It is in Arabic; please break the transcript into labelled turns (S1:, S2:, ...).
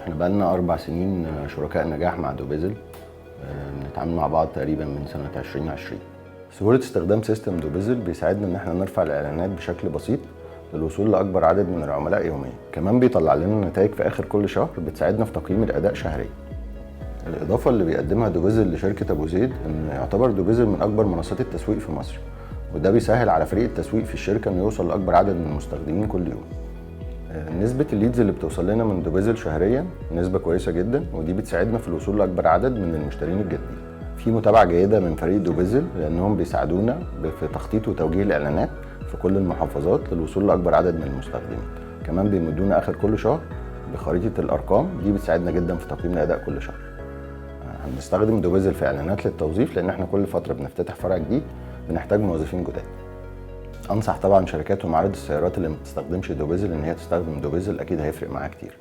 S1: احنا بقالنا 4 سنين شركاء نجاح مع دوبيزل. بنتعامل مع بعض تقريبا من سنة 2020. سهولة استخدام سيستم دوبيزل بيساعدنا ان احنا نرفع الاعلانات بشكل بسيط للوصول لاكبر عدد من العملاء يوميا. كمان بيطلع لنا نتائج في اخر كل شهر بتساعدنا في تقييم الاداء شهريا. الاضافة اللي بيقدمها دوبيزل لشركة ابو زيد ان يعتبر دوبيزل من اكبر منصات التسويق في مصر، وده بيسهل على فريق التسويق في الشركة انه يوصل لاكبر عدد من المستخدمين كل يوم. نسبة الليدز اللي بتوصل لنا من دوبيزل شهريا نسبة كويسة جدا، ودي بتساعدنا في الوصول لأكبر عدد من المشترين الجادين. في متابعة جيدة من فريق دوبيزل لأنهم بيساعدونا في تخطيط وتوجيه الإعلانات في كل المحافظات للوصول لأكبر عدد من المستخدمين. كمان بيمدونا آخر كل شهر بخريطة الأرقام، دي بتساعدنا جدا في تقييم الأداء كل شهر. هنستخدم دوبيزل في إعلانات للتوظيف لأن احنا كل فترة بنفتتح فرع جديد بنحتاج موظفين جداد. انصح طبعا شركات ومعارض السيارات اللي ما بتستخدمش دوبيزل ان هي تستخدم دوبيزل، اكيد هيفرق معاها كتير.